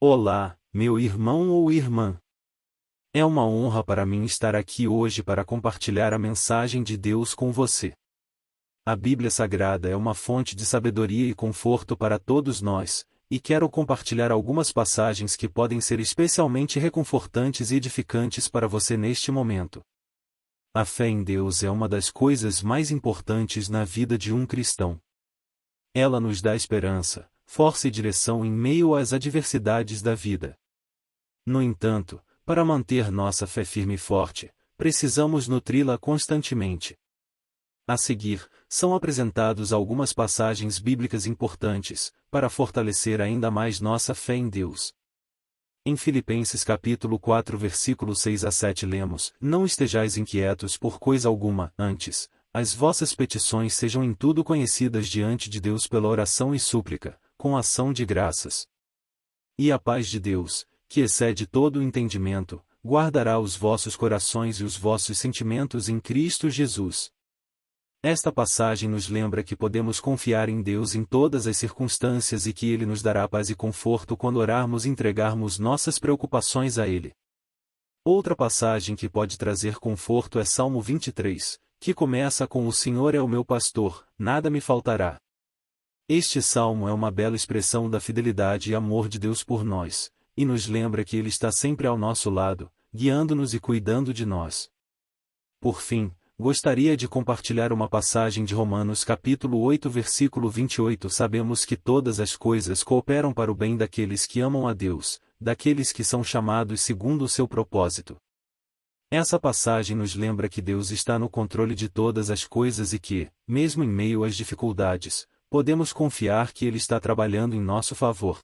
Olá, meu irmão ou irmã. É uma honra para mim estar aqui hoje para compartilhar a mensagem de Deus com você. A Bíblia Sagrada é uma fonte de sabedoria e conforto para todos nós, e quero compartilhar algumas passagens que podem ser especialmente reconfortantes e edificantes para você neste momento. A fé em Deus é uma das coisas mais importantes na vida de um cristão. Ela nos dá esperança, força e direção em meio às adversidades da vida. No entanto, para manter nossa fé firme e forte, precisamos nutri-la constantemente. A seguir, são apresentadas algumas passagens bíblicas importantes, para fortalecer ainda mais nossa fé em Deus. Em Filipenses capítulo 4 versículo 6 a 7 lemos: Não estejais inquietos por coisa alguma, antes, as vossas petições sejam em tudo conhecidas diante de Deus pela oração e súplica, com ação de graças. E a paz de Deus, que excede todo o entendimento, guardará os vossos corações e os vossos sentimentos em Cristo Jesus. Esta passagem nos lembra que podemos confiar em Deus em todas as circunstâncias e que Ele nos dará paz e conforto quando orarmos e entregarmos nossas preocupações a Ele. Outra passagem que pode trazer conforto é Salmo 23, que começa com: O Senhor é o meu pastor, nada me faltará. Este salmo é uma bela expressão da fidelidade e amor de Deus por nós, e nos lembra que Ele está sempre ao nosso lado, guiando-nos e cuidando de nós. Por fim, gostaria de compartilhar uma passagem de Romanos capítulo 8 versículo 28. Sabemos que todas as coisas cooperam para o bem daqueles que amam a Deus, daqueles que são chamados segundo o seu propósito. Essa passagem nos lembra que Deus está no controle de todas as coisas e que, mesmo em meio às dificuldades, podemos confiar que Ele está trabalhando em nosso favor.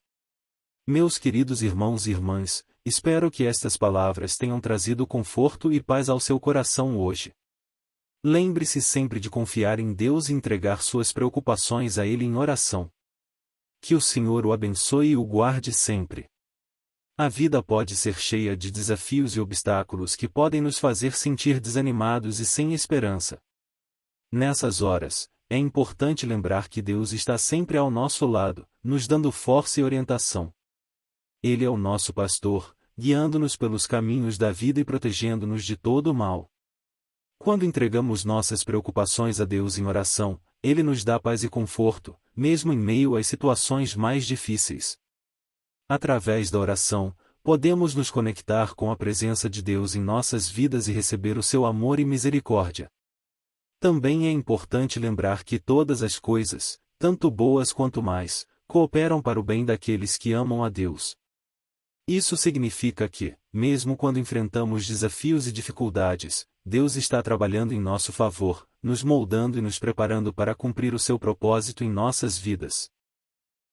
Meus queridos irmãos e irmãs, espero que estas palavras tenham trazido conforto e paz ao seu coração hoje. Lembre-se sempre de confiar em Deus e entregar suas preocupações a Ele em oração. Que o Senhor o abençoe e o guarde sempre. A vida pode ser cheia de desafios e obstáculos que podem nos fazer sentir desanimados e sem esperança. Nessas horas, é importante lembrar que Deus está sempre ao nosso lado, nos dando força e orientação. Ele é o nosso pastor, guiando-nos pelos caminhos da vida e protegendo-nos de todo o mal. Quando entregamos nossas preocupações a Deus em oração, Ele nos dá paz e conforto, mesmo em meio às situações mais difíceis. Através da oração, podemos nos conectar com a presença de Deus em nossas vidas e receber o seu amor e misericórdia. Também é importante lembrar que todas as coisas, tanto boas quanto más, cooperam para o bem daqueles que amam a Deus. Isso significa que, mesmo quando enfrentamos desafios e dificuldades, Deus está trabalhando em nosso favor, nos moldando e nos preparando para cumprir o seu propósito em nossas vidas.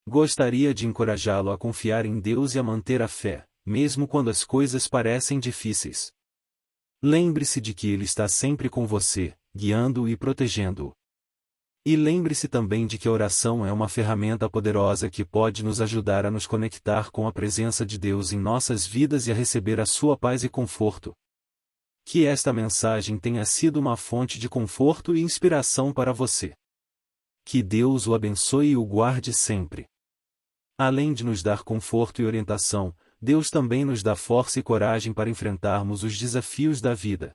Gostaria de encorajá-lo a confiar em Deus e a manter a fé, mesmo quando as coisas parecem difíceis. Lembre-se de que Ele está sempre com você, guiando-o e protegendo-o. E lembre-se também de que a oração é uma ferramenta poderosa que pode nos ajudar a nos conectar com a presença de Deus em nossas vidas e a receber a sua paz e conforto. Que esta mensagem tenha sido uma fonte de conforto e inspiração para você. Que Deus o abençoe e o guarde sempre. Além de nos dar conforto e orientação, Deus também nos dá força e coragem para enfrentarmos os desafios da vida.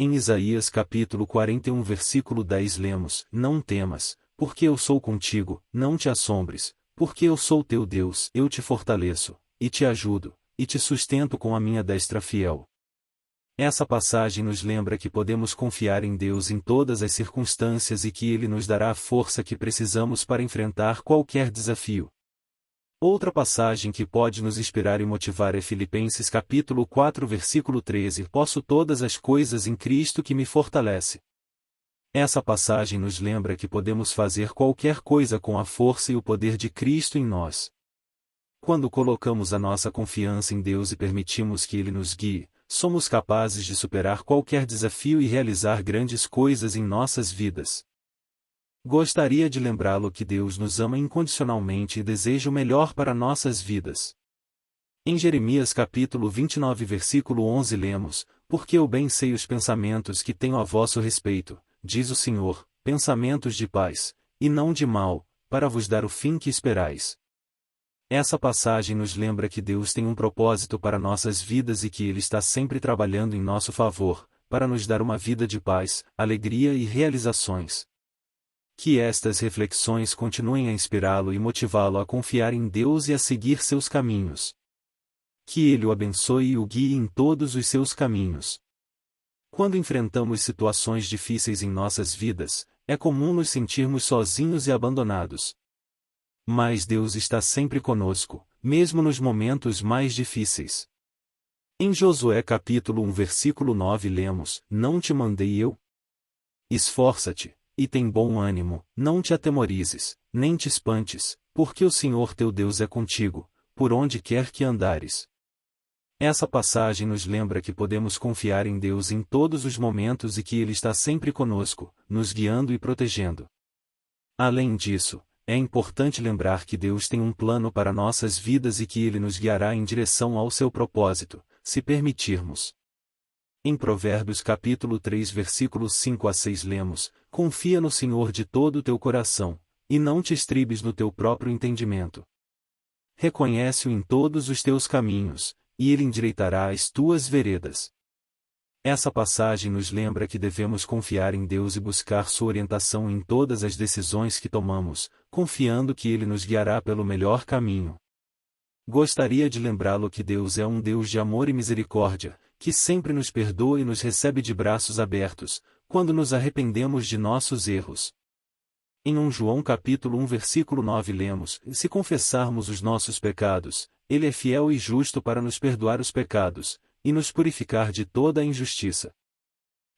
Em Isaías capítulo 41 versículo 10 lemos: Não temas, porque eu sou contigo, não te assombres, porque eu sou teu Deus, eu te fortaleço, e te ajudo, e te sustento com a minha destra fiel. Essa passagem nos lembra que podemos confiar em Deus em todas as circunstâncias e que Ele nos dará a força que precisamos para enfrentar qualquer desafio. Outra passagem que pode nos inspirar e motivar é Filipenses capítulo 4 versículo 13: Posso todas as coisas em Cristo que me fortalece. Essa passagem nos lembra que podemos fazer qualquer coisa com a força e o poder de Cristo em nós. Quando colocamos a nossa confiança em Deus e permitimos que Ele nos guie, somos capazes de superar qualquer desafio e realizar grandes coisas em nossas vidas. Gostaria de lembrá-lo que Deus nos ama incondicionalmente e deseja o melhor para nossas vidas. Em Jeremias capítulo 29 versículo 11 lemos: Porque eu bem sei os pensamentos que tenho a vosso respeito, diz o Senhor, pensamentos de paz, e não de mal, para vos dar o fim que esperais. Essa passagem nos lembra que Deus tem um propósito para nossas vidas e que Ele está sempre trabalhando em nosso favor, para nos dar uma vida de paz, alegria e realizações. Que estas reflexões continuem a inspirá-lo e motivá-lo a confiar em Deus e a seguir seus caminhos. Que Ele o abençoe e o guie em todos os seus caminhos. Quando enfrentamos situações difíceis em nossas vidas, é comum nos sentirmos sozinhos e abandonados. Mas Deus está sempre conosco, mesmo nos momentos mais difíceis. Em Josué capítulo 1 versículo 9 lemos: Não te mandei eu? Esforça-te, e tem bom ânimo, não te atemorizes, nem te espantes, porque o Senhor teu Deus é contigo, por onde quer que andares. Essa passagem nos lembra que podemos confiar em Deus em todos os momentos e que Ele está sempre conosco, nos guiando e protegendo. Além disso, é importante lembrar que Deus tem um plano para nossas vidas e que Ele nos guiará em direção ao seu propósito, se permitirmos. Em Provérbios capítulo 3 versículos 5 a 6 lemos: Confia no Senhor de todo o teu coração, e não te estribes no teu próprio entendimento. Reconhece-o em todos os teus caminhos, e Ele endireitará as tuas veredas. Essa passagem nos lembra que devemos confiar em Deus e buscar sua orientação em todas as decisões que tomamos, confiando que Ele nos guiará pelo melhor caminho. Gostaria de lembrá-lo que Deus é um Deus de amor e misericórdia, que sempre nos perdoa e nos recebe de braços abertos, quando nos arrependemos de nossos erros. Em 1 João capítulo 1 versículo 9 lemos: Se confessarmos os nossos pecados, Ele é fiel e justo para nos perdoar os pecados, e nos purificar de toda a injustiça.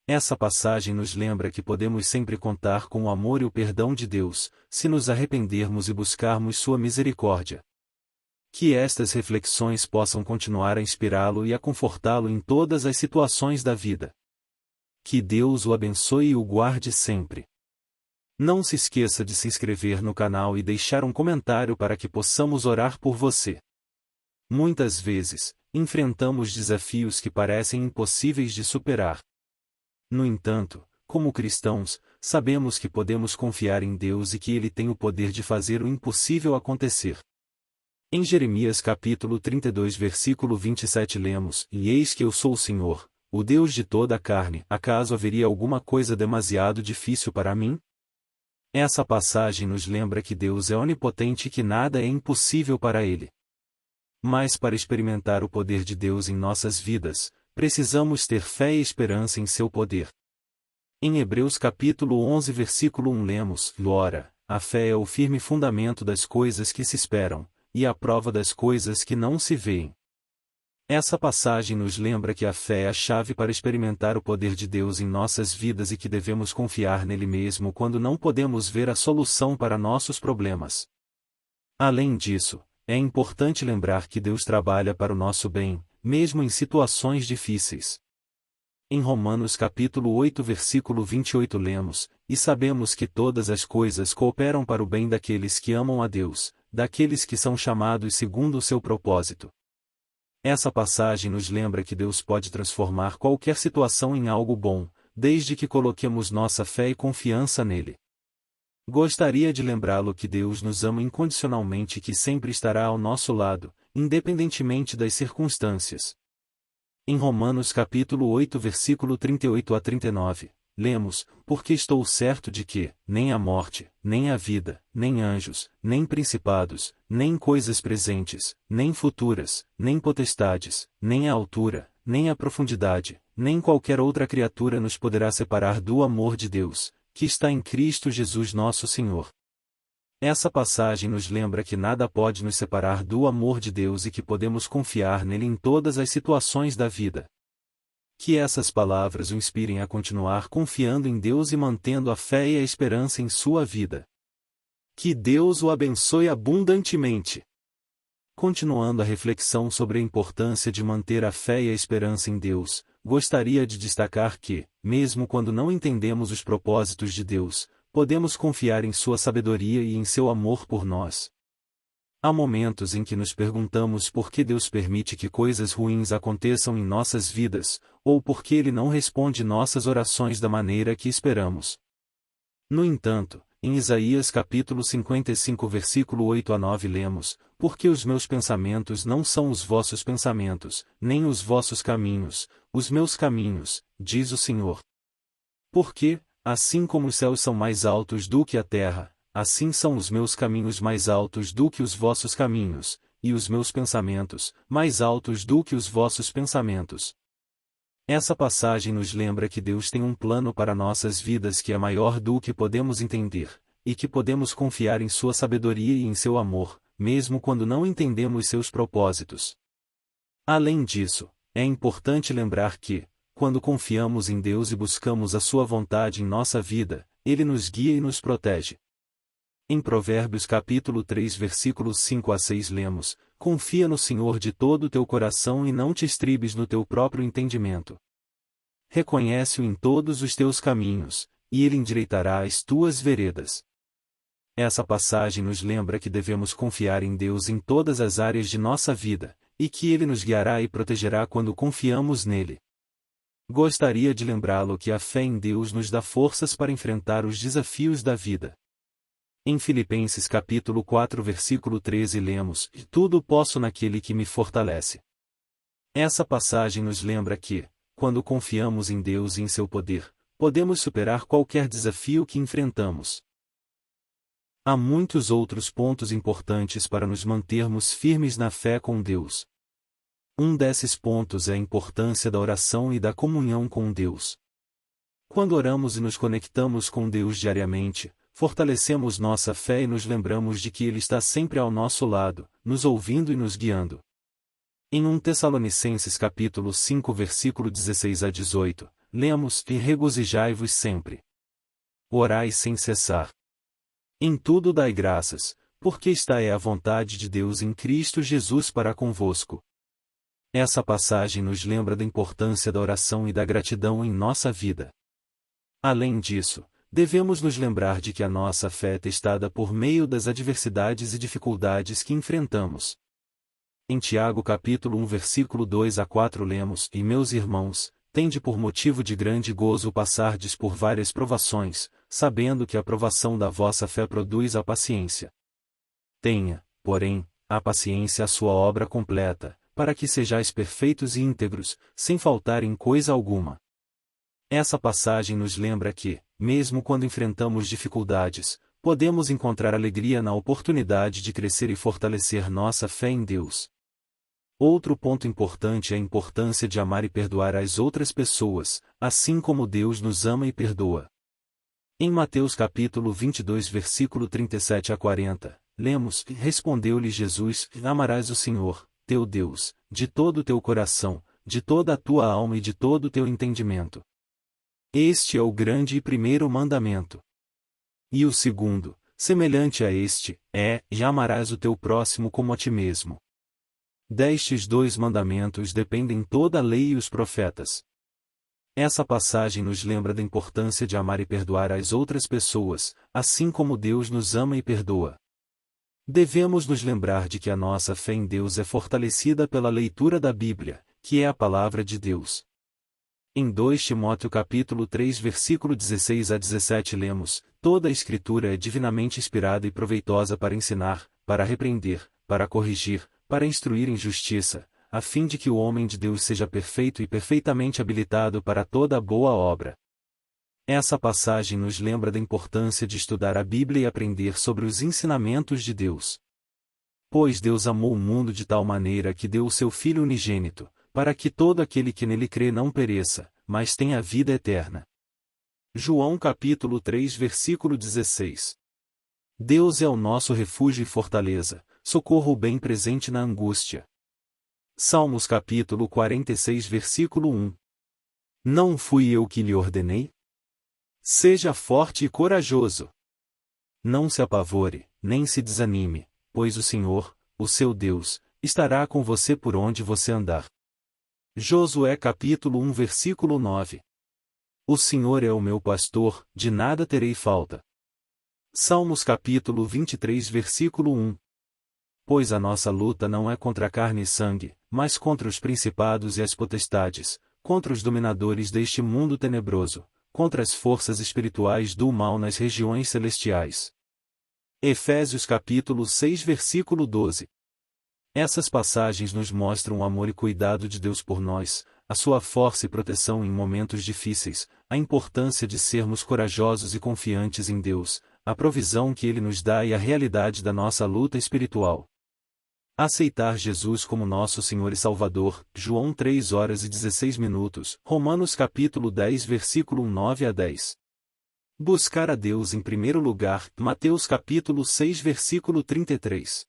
Essa passagem nos lembra que podemos sempre contar com o amor e o perdão de Deus, se nos arrependermos e buscarmos sua misericórdia. Que estas reflexões possam continuar a inspirá-lo e a confortá-lo em todas as situações da vida. Que Deus o abençoe e o guarde sempre. Não se esqueça de se inscrever no canal e deixar um comentário para que possamos orar por você. Muitas vezes, enfrentamos desafios que parecem impossíveis de superar. No entanto, como cristãos, sabemos que podemos confiar em Deus e que Ele tem o poder de fazer o impossível acontecer. Em Jeremias capítulo 32 versículo 27 lemos: E eis que eu sou o Senhor, o Deus de toda a carne. Acaso haveria alguma coisa demasiado difícil para mim? Essa passagem nos lembra que Deus é onipotente e que nada é impossível para Ele. Mas para experimentar o poder de Deus em nossas vidas, precisamos ter fé e esperança em seu poder. Em Hebreus capítulo 11 versículo 1 lemos: Ora, a fé é o firme fundamento das coisas que se esperam, e a prova das coisas que não se veem. Essa passagem nos lembra que a fé é a chave para experimentar o poder de Deus em nossas vidas e que devemos confiar nele mesmo quando não podemos ver a solução para nossos problemas. Além disso, é importante lembrar que Deus trabalha para o nosso bem, mesmo em situações difíceis. Em Romanos capítulo 8 versículo 28 lemos: E sabemos que todas as coisas cooperam para o bem daqueles que amam a Deus, daqueles que são chamados segundo o seu propósito. Essa passagem nos lembra que Deus pode transformar qualquer situação em algo bom, desde que coloquemos nossa fé e confiança nele. Gostaria de lembrá-lo que Deus nos ama incondicionalmente e que sempre estará ao nosso lado, independentemente das circunstâncias. Em Romanos capítulo 8 versículo 38 a 39, lemos: Porque estou certo de que, nem a morte, nem a vida, nem anjos, nem principados, nem coisas presentes, nem futuras, nem potestades, nem a altura, nem a profundidade, nem qualquer outra criatura nos poderá separar do amor de Deus, que está em Cristo Jesus nosso Senhor. Essa passagem nos lembra que nada pode nos separar do amor de Deus e que podemos confiar nele em todas as situações da vida. Que essas palavras o inspirem a continuar confiando em Deus e mantendo a fé e a esperança em sua vida. Que Deus o abençoe abundantemente. Continuando a reflexão sobre a importância de manter a fé e a esperança em Deus, gostaria de destacar que, mesmo quando não entendemos os propósitos de Deus, podemos confiar em sua sabedoria e em seu amor por nós. Há momentos em que nos perguntamos por que Deus permite que coisas ruins aconteçam em nossas vidas, ou por que Ele não responde nossas orações da maneira que esperamos. No entanto, em Isaías capítulo 55 versículo 8 a 9 lemos: Porque os meus pensamentos não são os vossos pensamentos, nem os vossos caminhos, os meus caminhos, diz o Senhor. Porque, assim como os céus são mais altos do que a terra, assim são os meus caminhos mais altos do que os vossos caminhos, e os meus pensamentos, mais altos do que os vossos pensamentos. Essa passagem nos lembra que Deus tem um plano para nossas vidas que é maior do que podemos entender, e que podemos confiar em sua sabedoria e em seu amor, mesmo quando não entendemos seus propósitos. Além disso, é importante lembrar que, quando confiamos em Deus e buscamos a sua vontade em nossa vida, Ele nos guia e nos protege. Em Provérbios capítulo 3 versículos 5 a 6 lemos: Confia no Senhor de todo o teu coração e não te estribes no teu próprio entendimento. Reconhece-o em todos os teus caminhos, e Ele endireitará as tuas veredas. Essa passagem nos lembra que devemos confiar em Deus em todas as áreas de nossa vida, e que Ele nos guiará e protegerá quando confiamos nele. Gostaria de lembrá-lo que a fé em Deus nos dá forças para enfrentar os desafios da vida. Em Filipenses capítulo 4 versículo 13 lemos: Tudo posso naquele que me fortalece. Essa passagem nos lembra que, quando confiamos em Deus e em seu poder, podemos superar qualquer desafio que enfrentamos. Há muitos outros pontos importantes para nos mantermos firmes na fé com Deus. Um desses pontos é a importância da oração e da comunhão com Deus. Quando oramos e nos conectamos com Deus diariamente, fortalecemos nossa fé e nos lembramos de que Ele está sempre ao nosso lado, nos ouvindo e nos guiando. Em 1 Tessalonicenses capítulo 5 versículo 16 a 18, lemos: E regozijai-vos sempre. Orai sem cessar. Em tudo dai graças, porque esta é a vontade de Deus em Cristo Jesus para convosco. Essa passagem nos lembra da importância da oração e da gratidão em nossa vida. Além disso, devemos nos lembrar de que a nossa fé é testada por meio das adversidades e dificuldades que enfrentamos. Em Tiago capítulo 1 versículo 2 a 4 lemos: E meus irmãos, tende por motivo de grande gozo passardes por várias provações, sabendo que a provação da vossa fé produz a paciência. Tenha, porém, a paciência a sua obra completa, para que sejais perfeitos e íntegros, sem faltar em coisa alguma. Essa passagem nos lembra que, mesmo quando enfrentamos dificuldades, podemos encontrar alegria na oportunidade de crescer e fortalecer nossa fé em Deus. Outro ponto importante é a importância de amar e perdoar as outras pessoas, assim como Deus nos ama e perdoa. Em Mateus capítulo 22 versículo 37 a 40, lemos: Respondeu-lhe Jesus: Amarás o Senhor, teu Deus, de todo o teu coração, de toda a tua alma e de todo o teu entendimento. Este é o grande e primeiro mandamento. E o segundo, semelhante a este, é: E amarás o teu próximo como a ti mesmo. Destes dois mandamentos dependem toda a lei e os profetas. Essa passagem nos lembra da importância de amar e perdoar as outras pessoas, assim como Deus nos ama e perdoa. Devemos nos lembrar de que a nossa fé em Deus é fortalecida pela leitura da Bíblia, que é a palavra de Deus. Em 2 Timóteo capítulo 3 versículo 16 a 17 lemos: Toda a Escritura é divinamente inspirada e proveitosa para ensinar, para repreender, para corrigir, para instruir em justiça, a fim de que o homem de Deus seja perfeito e perfeitamente habilitado para toda boa obra. Essa passagem nos lembra da importância de estudar a Bíblia e aprender sobre os ensinamentos de Deus. Pois Deus amou o mundo de tal maneira que deu o seu Filho unigênito, para que todo aquele que nele crê não pereça, mas tenha a vida eterna. João capítulo 3 versículo 16. Deus é o nosso refúgio e fortaleza, socorro bem presente na angústia. Salmos capítulo 46 versículo 1. Não fui eu que lhe ordenei? Seja forte e corajoso. Não se apavore, nem se desanime, pois o Senhor, o seu Deus, estará com você por onde você andar. Josué capítulo 1 versículo 9. O Senhor é o meu pastor, de nada terei falta. Salmos capítulo 23 versículo 1. Pois a nossa luta não é contra carne e sangue, mas contra os principados e as potestades, contra os dominadores deste mundo tenebroso, contra as forças espirituais do mal nas regiões celestiais. Efésios capítulo 6 versículo 12. Essas passagens nos mostram o amor e cuidado de Deus por nós, a sua força e proteção em momentos difíceis, a importância de sermos corajosos e confiantes em Deus, a provisão que Ele nos dá e a realidade da nossa luta espiritual. Aceitar Jesus como nosso Senhor e Salvador, João 3:16, Romanos capítulo 10 versículo 9 a 10. Buscar a Deus em primeiro lugar, Mateus capítulo 6 versículo 33.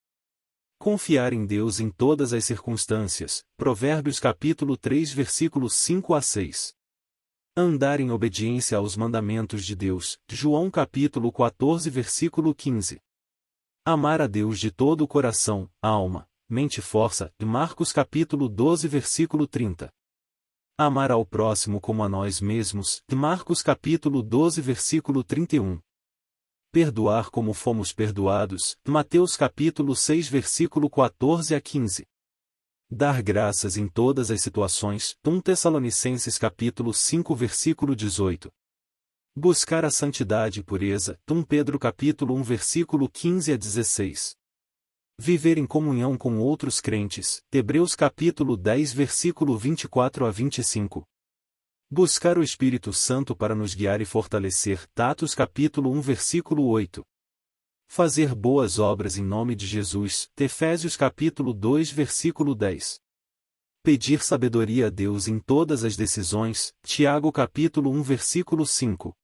Confiar em Deus em todas as circunstâncias, Provérbios capítulo 3 versículos 5 a 6. Andar em obediência aos mandamentos de Deus, João capítulo 14 versículo 15. Amar a Deus de todo o coração, alma, mente e força, Marcos capítulo 12 versículo 30. Amar ao próximo como a nós mesmos, Marcos capítulo 12 versículo 31. Perdoar como fomos perdoados, Mateus capítulo 6 versículo 14 a 15. Dar graças em todas as situações, 1 Tessalonicenses capítulo 5 versículo 18. Buscar a santidade e pureza, 1 Pedro capítulo 1 versículo 15 a 16. Viver em comunhão com outros crentes, Hebreus capítulo 10 versículo 24 a 25. Buscar o Espírito Santo para nos guiar e fortalecer, Atos capítulo 1 versículo 8. Fazer boas obras em nome de Jesus, Efésios capítulo 2 versículo 10. Pedir sabedoria a Deus em todas as decisões, Tiago capítulo 1 versículo 5.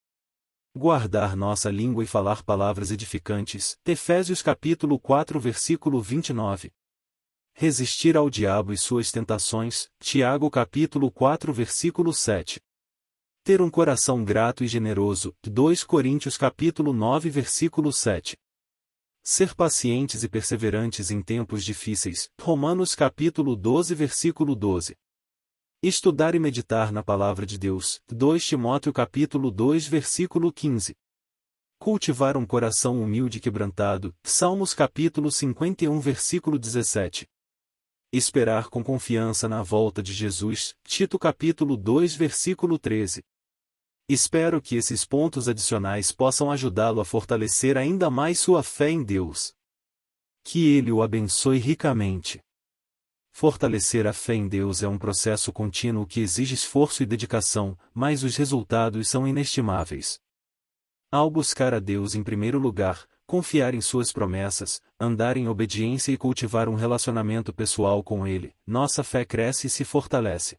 Guardar nossa língua e falar palavras edificantes, Efésios capítulo 4 versículo 29. Resistir ao diabo e suas tentações, Tiago capítulo 4 versículo 7. Ter um coração grato e generoso, 2 Coríntios capítulo 9 versículo 7. Ser pacientes e perseverantes em tempos difíceis, Romanos capítulo 12 versículo 12. Estudar e meditar na palavra de Deus, 2 Timóteo capítulo 2 versículo 15. Cultivar um coração humilde e quebrantado, Salmos capítulo 51 versículo 17. Esperar com confiança na volta de Jesus, Tito capítulo 2 versículo 13. Espero que esses pontos adicionais possam ajudá-lo a fortalecer ainda mais sua fé em Deus. Que Ele o abençoe ricamente. Fortalecer a fé em Deus é um processo contínuo que exige esforço e dedicação, mas os resultados são inestimáveis. Ao buscar a Deus em primeiro lugar, confiar em suas promessas, andar em obediência e cultivar um relacionamento pessoal com Ele, nossa fé cresce e se fortalece.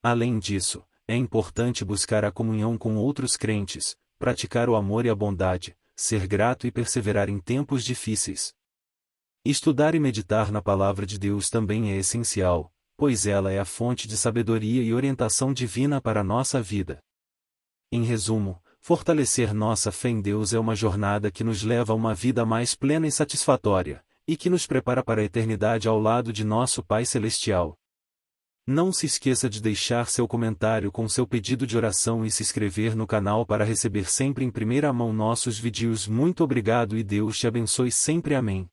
Além disso, é importante buscar a comunhão com outros crentes, praticar o amor e a bondade, ser grato e perseverar em tempos difíceis. Estudar e meditar na palavra de Deus também é essencial, pois ela é a fonte de sabedoria e orientação divina para a nossa vida. Em resumo, fortalecer nossa fé em Deus é uma jornada que nos leva a uma vida mais plena e satisfatória, e que nos prepara para a eternidade ao lado de nosso Pai Celestial. Não se esqueça de deixar seu comentário com seu pedido de oração e se inscrever no canal para receber sempre em primeira mão nossos vídeos. Muito obrigado e Deus te abençoe sempre. Amém.